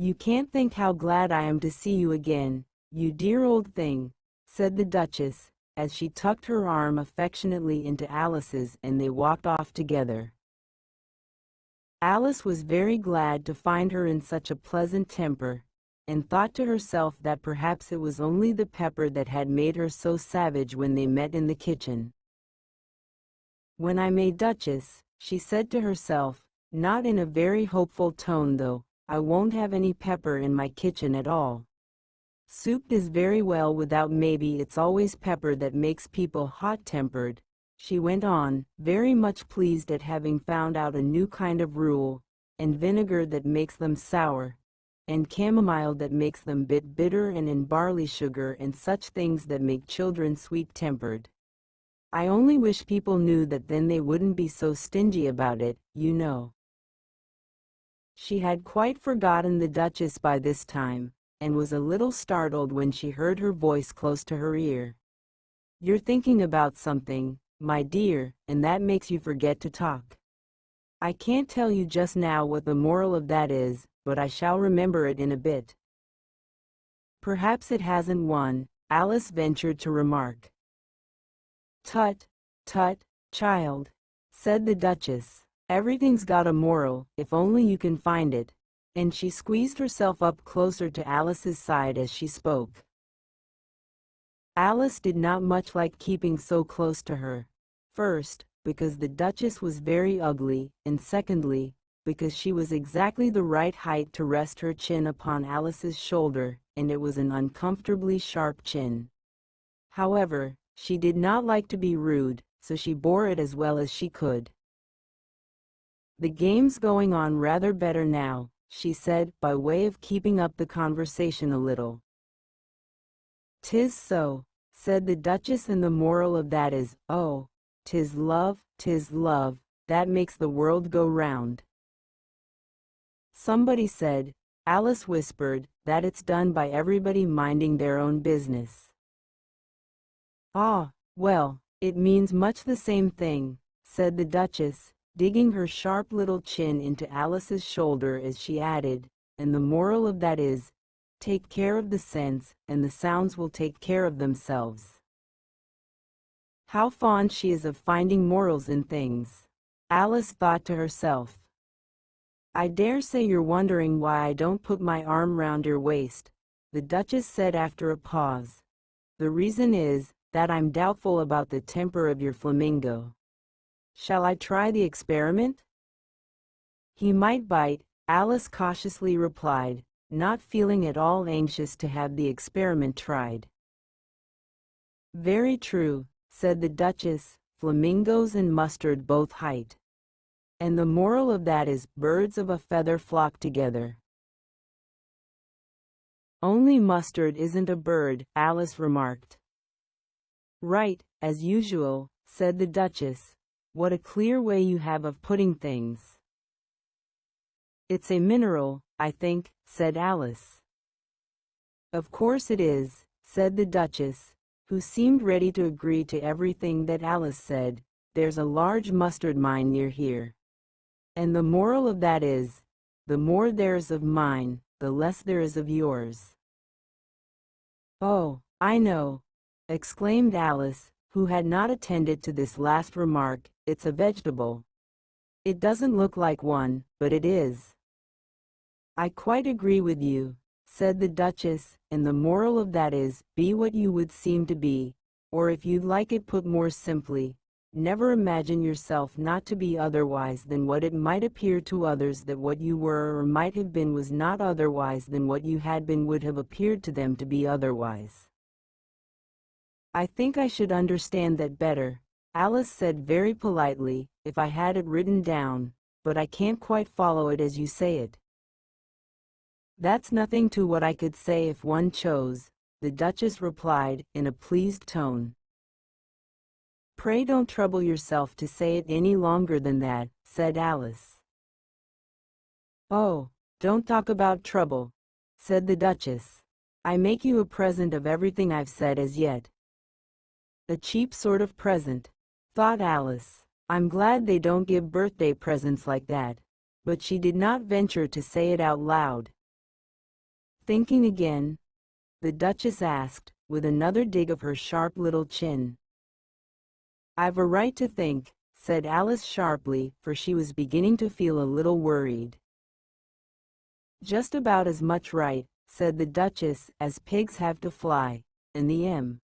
"You can't think how glad I am to see you again, you dear old thing," said the Duchess, as she tucked her arm affectionately into Alice's and they walked off together. Alice was very glad to find her in such a pleasant temper, and thought to herself that perhaps it was only the pepper that had made her so savage when they met in the kitchen. "When I'm a Duchess," she said to herself, not in a very hopeful tone though, "I won't have any pepper in my kitchen at all. Soup is very well without, maybe it's always pepper that makes people hot-tempered," she went on, very much pleased at having found out a new kind of rule, "and vinegar that makes them sour, and chamomile that makes them bitter, and barley sugar and such things that make children sweet-tempered. I only wish people knew that, then they wouldn't be so stingy about it, you know." She had quite forgotten the Duchess by this time, and was a little startled when she heard her voice close to her ear. "You're thinking about something, my dear, and that makes you forget to talk. I can't tell you just now what the moral of that is, but I shall remember it in a bit." "Perhaps it hasn't one," Alice ventured to remark. "Tut, tut, child," said the Duchess. "Everything's got a moral, if only you can find it," and she squeezed herself up closer to Alice's side as she spoke. Alice did not much like keeping so close to her. First, because the Duchess was very ugly, and secondly, because she was exactly the right height to rest her chin upon Alice's shoulder, and it was an uncomfortably sharp chin. However, she did not like to be rude, so she bore it as well as she could. "The game's going on rather better now," she said, by way of keeping up the conversation a little. "'Tis so," said the Duchess, "and the moral of that is, oh, 'tis love, that makes the world go round." Somebody said, Alice whispered, "that it's done by everybody minding their own business." "Ah, well, it means much the same thing," said the Duchess, digging her sharp little chin into Alice's shoulder as she added, "and the moral of that is, take care of the sense, and the sounds will take care of themselves." How fond she is of finding morals in things, Alice thought to herself. "I dare say you're wondering why I don't put my arm round your waist," the Duchess said after a pause. "The reason is, that I'm doubtful about the temper of your flamingo. Shall I try the experiment?" "He might bite," Alice cautiously replied, not feeling at all anxious to have the experiment tried. "Very true," said the Duchess, "flamingos and mustard both height. And the moral of that is, birds of a feather flock together." "Only mustard isn't a bird," Alice remarked. "Right, as usual," said the Duchess. "What a clear way you have of putting things." "It's a mineral, I think," said Alice. "Of course it is," said the Duchess, who seemed ready to agree to everything that Alice said. "There's a large mustard mine near here. And the moral of that is, the more there is of mine, the less there is of yours." "Oh, I know," exclaimed Alice, who had not attended to this last remark. "It's a vegetable. It doesn't look like one, but it is." "I quite agree with you," said the Duchess, "and the moral of that is, be what you would seem to be, or if you'd like it put more simply, never imagine yourself not to be otherwise than what it might appear to others that what you were or might have been was not otherwise than what you had been would have appeared to them to be otherwise." "I think I should understand that better," Alice said very politely, "if I had it written down, but I can't quite follow it as you say it." "That's nothing to what I could say if one chose," the Duchess replied, in a pleased tone. "Pray don't trouble yourself to say it any longer than that," said Alice. "Oh, don't talk about trouble," said the Duchess. "I make you a present of everything I've said as yet." "A cheap sort of present," thought Alice. "I'm glad they don't give birthday presents like that," but she did not venture to say it out loud. thinking again?" the Duchess asked, with another dig of her sharp little chin. "I've a right to think," said Alice sharply, for she was beginning to feel a little worried. "Just about as much right," said the Duchess, "as pigs have to fly, and the M."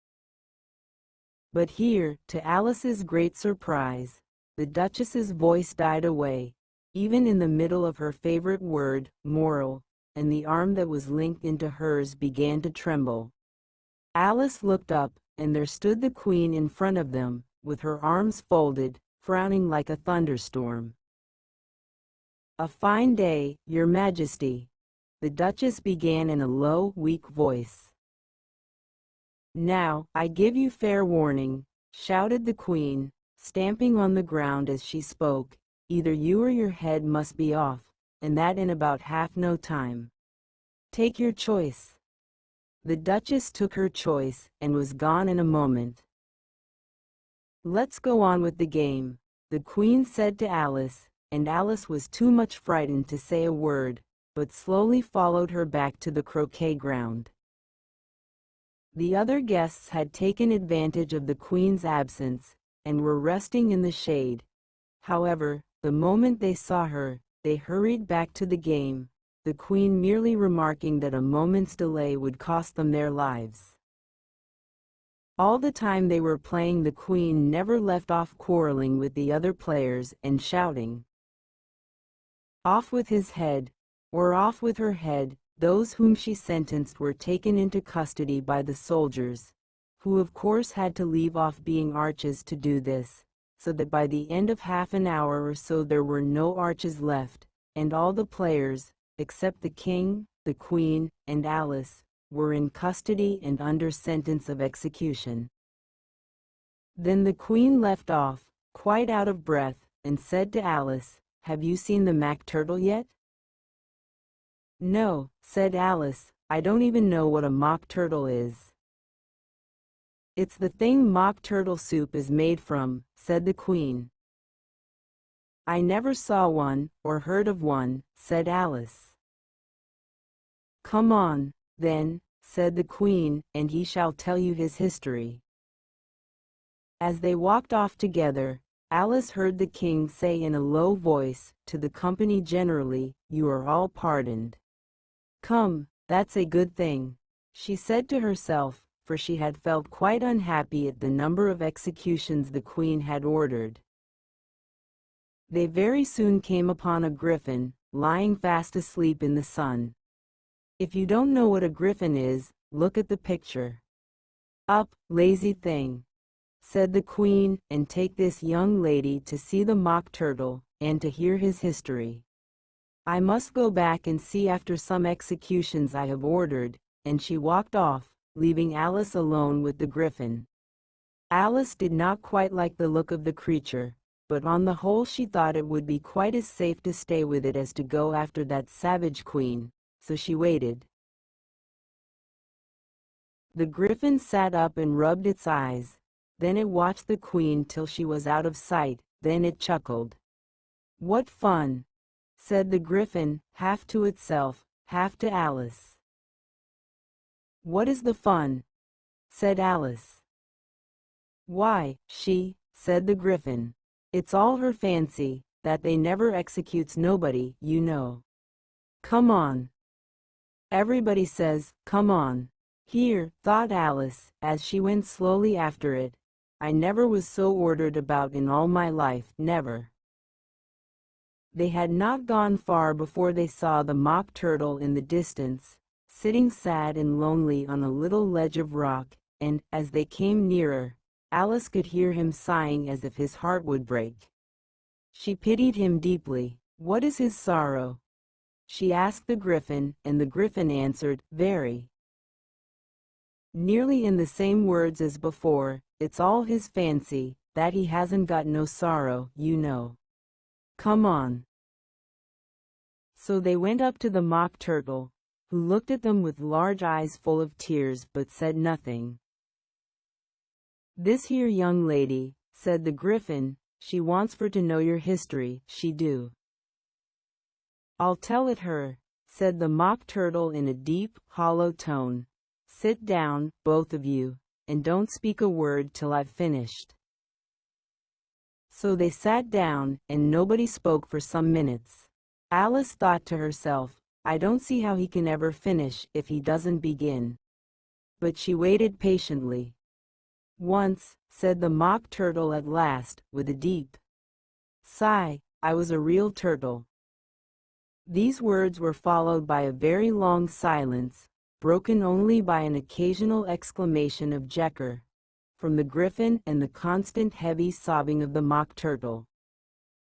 But here, to Alice's great surprise, the Duchess's voice died away, even in the middle of her favorite word, moral, and the arm that was linked into hers began to tremble. Alice looked up, and there stood the Queen in front of them, with her arms folded, frowning like a thunderstorm. "A fine day, Your Majesty," the Duchess began in a low, weak voice. "Now, I give you fair warning," shouted the Queen, stamping on the ground as she spoke, "either you or your head must be off, and that in about half no time. Take your choice." The Duchess took her choice, and was gone in a moment. "Let's go on with the game," the Queen said to Alice, and Alice was too much frightened to say a word, but slowly followed her back to the croquet ground. The other guests had taken advantage of the Queen's absence, and were resting in the shade. However, the moment they saw her, they hurried back to the game, the Queen merely remarking that a moment's delay would cost them their lives. All the time they were playing, the Queen never left off quarreling with the other players and shouting, "Off with his head," or "Off with her head." Those whom she sentenced were taken into custody by the soldiers, who of course had to leave off being arches to do this, so that by the end of half an hour or so there were no arches left, and all the players, except the King, the Queen, and Alice, were in custody and under sentence of execution. Then the Queen left off, quite out of breath, and said to Alice, "Have you seen the Mock Turtle yet?" "No," said Alice, "I don't even know what a mock turtle is." "It's the thing mock turtle soup is made from," said the Queen. "I never saw one, or heard of one," said Alice. "Come on, then," said the Queen, "and he shall tell you his history." As they walked off together, Alice heard the King say in a low voice, to the company generally, "You are all pardoned." "Come, that's a good thing," she said to herself, for she had felt quite unhappy at the number of executions the Queen had ordered. They very soon came upon a griffin, lying fast asleep in the sun. If you don't know what a griffin is, look at the picture. "Up, lazy thing," said the Queen, "and take this young lady to see the Mock Turtle, and to hear his history. I must go back and see after some executions I have ordered," and she walked off, leaving Alice alone with the griffin. Alice did not quite like the look of the creature, but on the whole she thought it would be quite as safe to stay with it as to go after that savage Queen, so she waited. The griffin sat up and rubbed its eyes, then it watched the Queen till she was out of sight, then it chuckled. "What fun!" said the griffin, half to itself, half to Alice. "What is the fun?" said Alice. "Why, said the griffin. "It's all her fancy, that they never executes nobody, you know. Come on." Everybody says, "Come on." Here, thought Alice, as she went slowly after it, I never was so ordered about in all my life, never. They had not gone far before they saw the Mock Turtle in the distance, sitting sad and lonely on a little ledge of rock, and, as they came nearer, Alice could hear him sighing as if his heart would break. She pitied him deeply. "What is his sorrow?" she asked the griffin, and the griffin answered, "Very." Nearly in the same words as before, "It's all his fancy, that he hasn't got no sorrow, you know. Come on." So they went up to the Mock Turtle, who looked at them with large eyes full of tears but said nothing. "This here young lady," said the griffin, "she wants for to know your history, she do." "I'll tell it her," said the Mock Turtle in a deep, hollow tone. "Sit down, both of you, and don't speak a word till I've finished." So they sat down, and nobody spoke for some minutes. Alice thought to herself, "I don't see how he can ever finish if he doesn't begin." But she waited patiently. "Once," said the Mock Turtle at last, with a deep sigh, "I was a real turtle." These words were followed by a very long silence, broken only by an occasional exclamation of "Jecker" from the Griffin and the constant heavy sobbing of the Mock Turtle.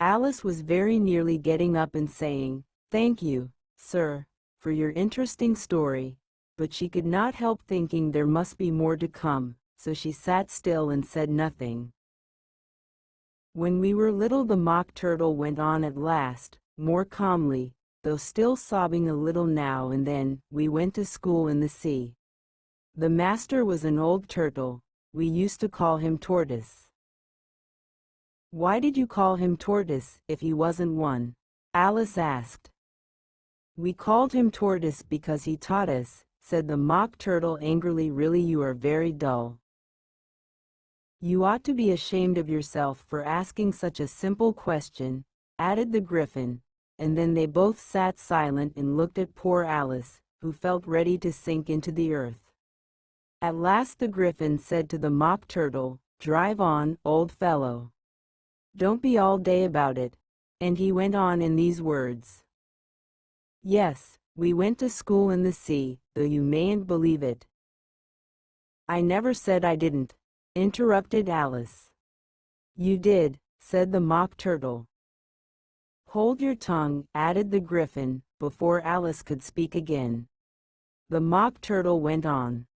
Alice was very nearly getting up and saying, "Thank you, sir, for your interesting story," but she could not help thinking there must be more to come, so she sat still and said nothing. "When we were little," the Mock Turtle went on at last, more calmly, though still sobbing a little now and then, "we went to school in the sea. The master was an old turtle. We used to call him Tortoise." "Why did you call him Tortoise, if he wasn't one?" Alice asked. "We called him Tortoise because he taught us," said the Mock Turtle angrily. "Really, you are very dull. You ought to be ashamed of yourself for asking such a simple question," added the Griffin, and then they both sat silent and looked at poor Alice, who felt ready to sink into the earth. At last the Griffin said to the Mock Turtle, "Drive on, old fellow. Don't be all day about it." And he went on in these words. "Yes, we went to school in the sea, though you mayn't believe it." "I never said I didn't," interrupted Alice. "You did," said the Mock Turtle. "Hold your tongue," added the Griffin, before Alice could speak again. The Mock Turtle went on.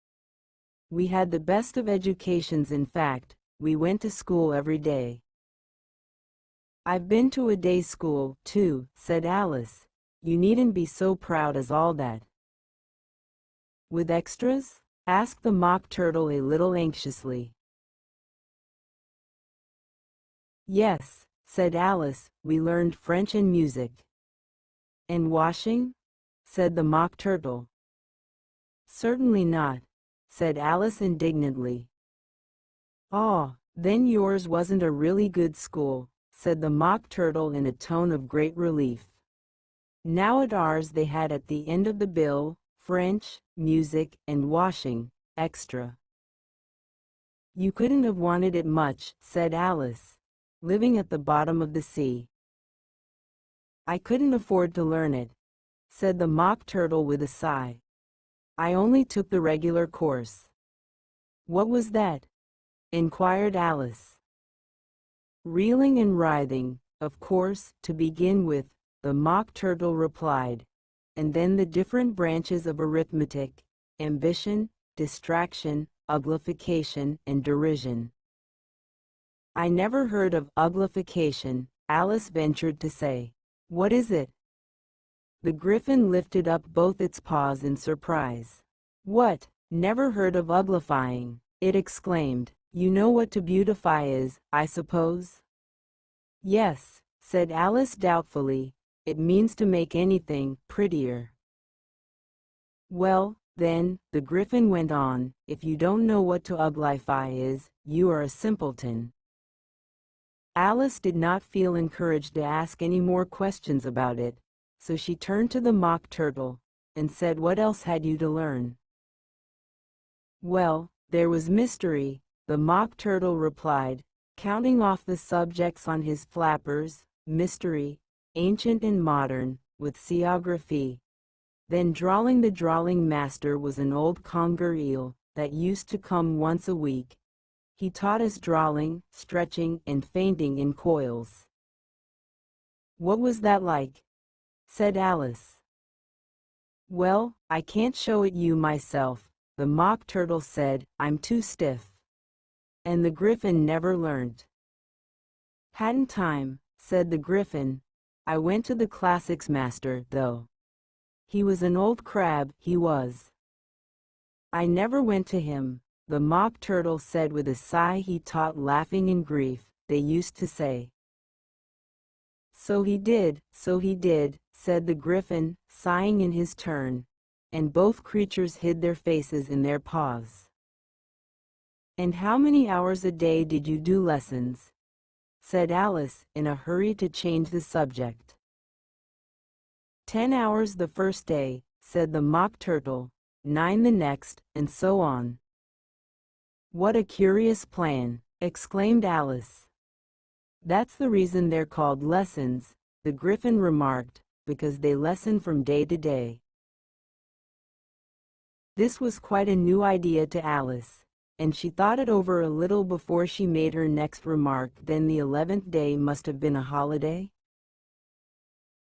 "We had the best of educations. In fact, we went to school every day." "I've been to a day school, too," said Alice. "You needn't be so proud as all that." "With extras?" asked the Mock Turtle a little anxiously. "Yes," said Alice, "we learned French and music." "And washing?" said the Mock Turtle. "Certainly not," said Alice indignantly. "Oh, then yours wasn't a really good school," said the Mock Turtle in a tone of great relief. Now at ours they had at the end of the bill, French, music, and washing, extra. "You couldn't have wanted it much," said Alice, "living at the bottom of the sea." "I couldn't afford to learn it," said the Mock Turtle with a sigh. "I only took the regular course." "What was that?" inquired Alice. "Reeling and writhing, of course, to begin with," the Mock Turtle replied, "and then the different branches of arithmetic, ambition, distraction, uglification, and derision." "I never heard of uglification," Alice ventured to say. "What is it?" The Griffin lifted up both its paws in surprise. "What, never heard of uglifying?" it exclaimed. "You know what to beautify is, I suppose?" "Yes," said Alice doubtfully, "it means to make anything prettier." "Well, then," the Griffin went on, "if you don't know what to uglify is, you are a simpleton." Alice did not feel encouraged to ask any more questions about it, so she turned to the Mock Turtle, and said, "What else had you to learn?" "Well, there was mystery," the Mock Turtle replied, counting off the subjects on his flappers: mystery, ancient and modern, with seaography. Then drawling. The drawling master was an old conger eel that used to come once a week. He taught us drawling, stretching, and fainting in coils. "What was that like?" said Alice. "Well, I can't show it you myself," the Mock Turtle said, "I'm too stiff." And the Griffin never learned. "Hadn't time," said the Griffin. "I went to the classics master, though. He was an old crab, he was." "I never went to him," the Mock Turtle said with a sigh. "He taught laughing in grief, they used to say." So he did," said the Griffin, sighing in his turn, and both creatures hid their faces in their paws. "And how many hours a day did you do lessons?" said Alice, in a hurry to change the subject. 10 hours the first day," said the Mock Turtle, 9 the next, and so on. "What a curious plan!" exclaimed Alice. "That's the reason they're called lessons," the Griffin remarked, "because they lesson from day to day." This was quite a new idea to Alice, and she thought it over a little before she made her next remark. "Then the 11th day must have been a holiday?"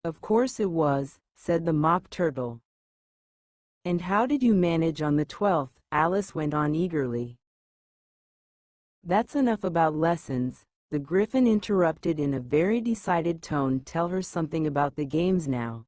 "Of course it was," said the Mock Turtle. "And how did you manage on the 12th?" Alice went on eagerly. "That's enough about lessons," the Griffin interrupted in a very decided tone. "Tell her something about the games now."